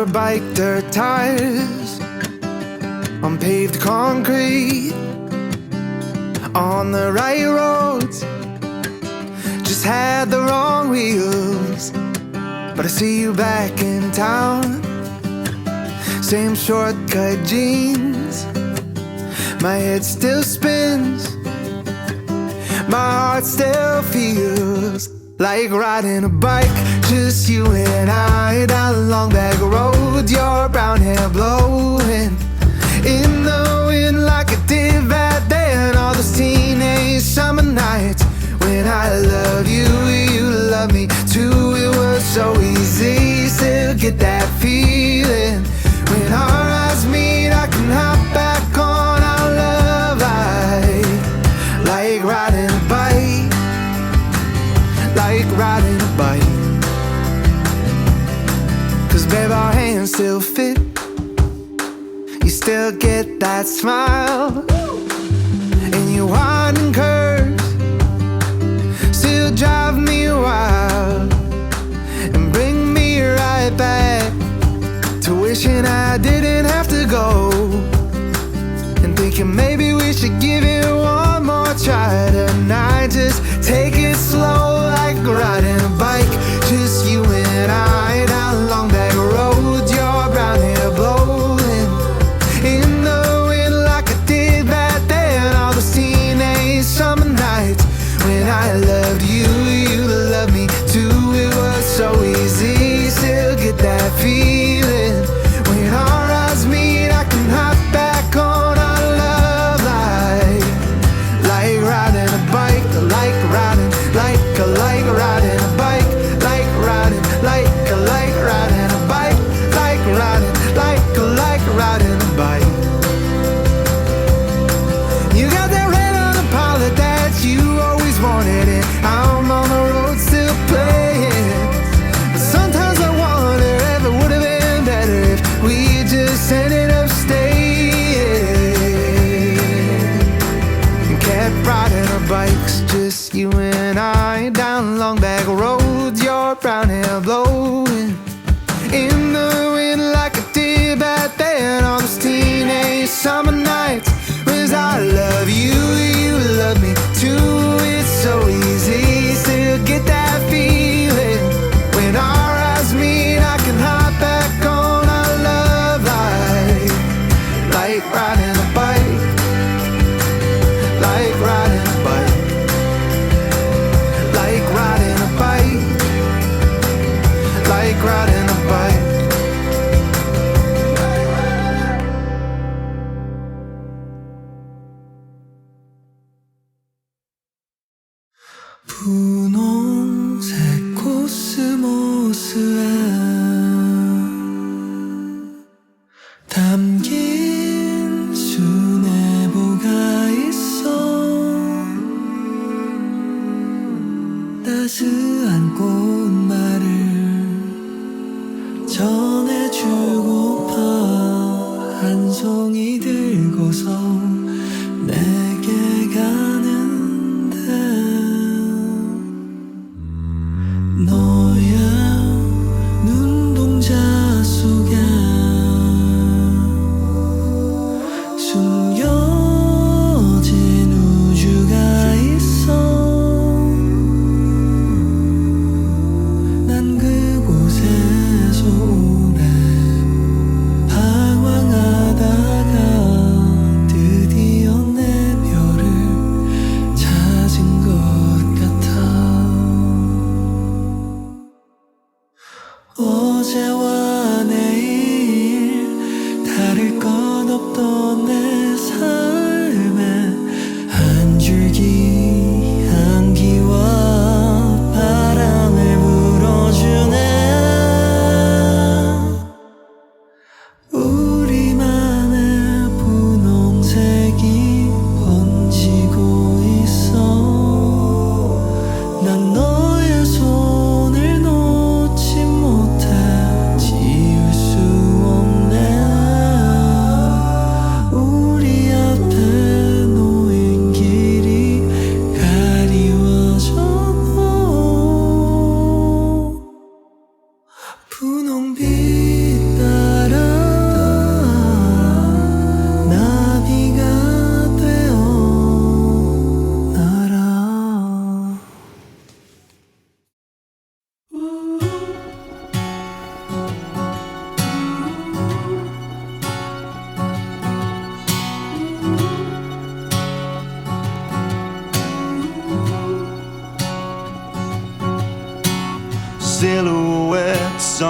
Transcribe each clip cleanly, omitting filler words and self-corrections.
your bike dirt tires on paved concrete, on the right roads, just had the wrong wheels. But I see you back in town, same shortcut jeans. My head still spins, my heart still feels like riding a bike, just you and I down a long back road. Your brown hair blowing in the wind like it did back then. All those teenage summer nights when I love you, you love me too. It was so easy, still get that feeling. When our eyes meet, I can hop back on our love like riding a bike, like riding a bike. Cause babe, our hands still fit, you still get that smile, and your winding curves still drive me wild, and bring me right back to wishing I didn't have to go, and thinking maybe we should give it one more try tonight. Just take it slow like riding a bike, just you and I down a long back road. Your brown hair blowing in the wind like I did back then. All those teenage summer nights when I loved you, you loved me too. It was so easy, still get that feeling. When our eyes meet, I can hop back on our love like riding a bike, like riding a bike, like riding a bike, like riding a bike. You got that red on the pilot that you always wanted, and I'm on the road still playing. But sometimes I wonder if it would have been better if we just ended up staying and kept riding our bikes, just you and I down long back roads. Your brown hair blowing in the wind like I did back then. All those teenage summer nights was I love you, you love me too. It's so easy, still get that feeling. When our eyes meet, I can hop back on our love like riding a bike, like riding a bike, like riding a bike, like riding a bike. 분홍색 코스모스에 담긴 수뇌보가 있어. 따스한 꽃말을 전해주고파 한 송이 들고서 내게 가는데, 너의 눈동자 속에 숨겨진 우주가 있어. 난 그곳에서 오래 방황하다가 드디어 내 별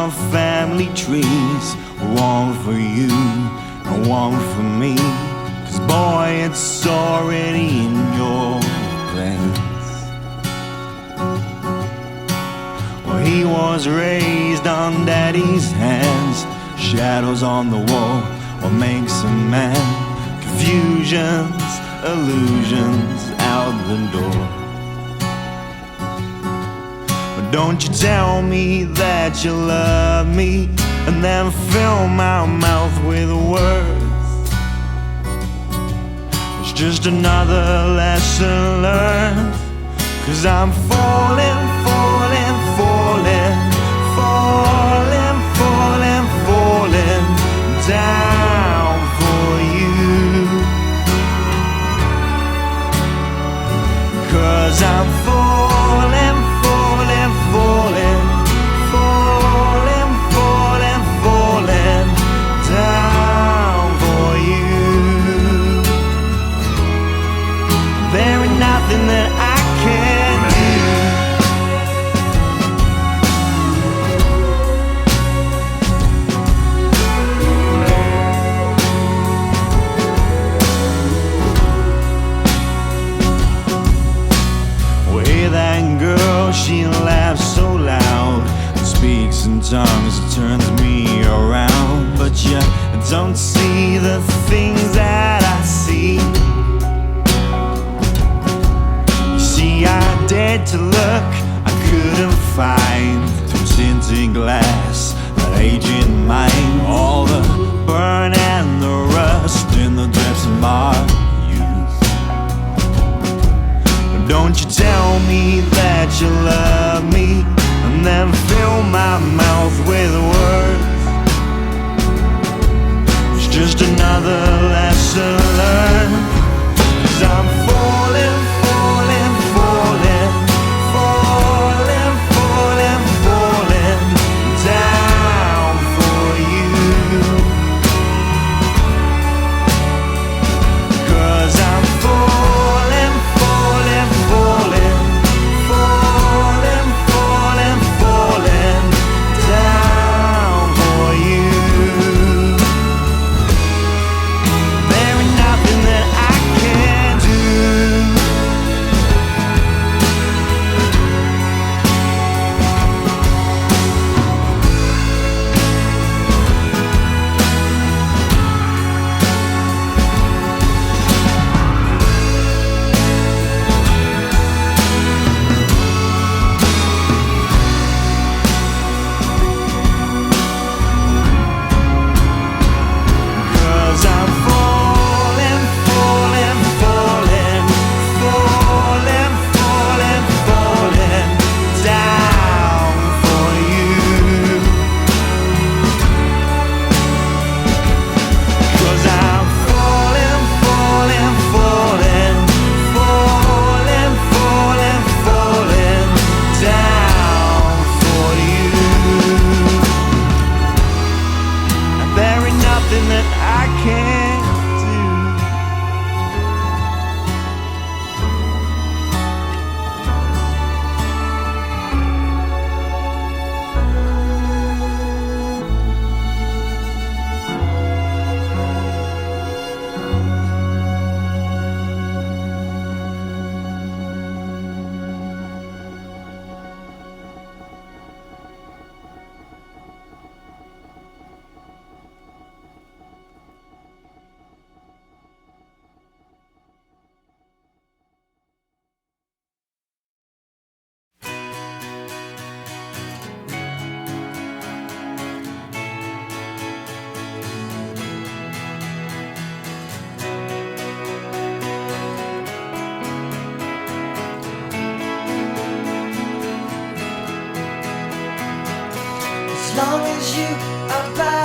of family trees, one for you and one for me. 'Cause boy, it's already in your place. Well, he was raised on daddy's hands, shadows on the wall, what makes a man? Confusions, illusions out the door. But don't you tell me that you love me and then fill my mouth with words. It's just another lesson learned. 'Cause I'm falling, falling, falling, falling, falling, falling down for you. 'Cause I'm falling, falling, falling, falling, falling, falling down for you. There ain't nothing that I can't do. Way that girl, she laughs so loud, speaks in tongues, it turns me around. But you don't see the things that I see. I dared to look, I couldn't find through tinted glass that aging mind. All the burn and the rust in the depths of my youth. But don't you tell me that you love me and then fill my mouth with words. It's just another lesson learned. 'Cause I'm falling, falling, falling, falling, falling, falling down for you. 'Cause I'm falling, falling, falling, falling, falling, falling down for you. There ain't nothing that I can't do. Cause I'm falling, falling, falling, falling, falling, falling down for you. 'Cause I'm falling, falling, falling, falling, falling, falling down for you. And there ain't nothing that I can't do. As long as you are by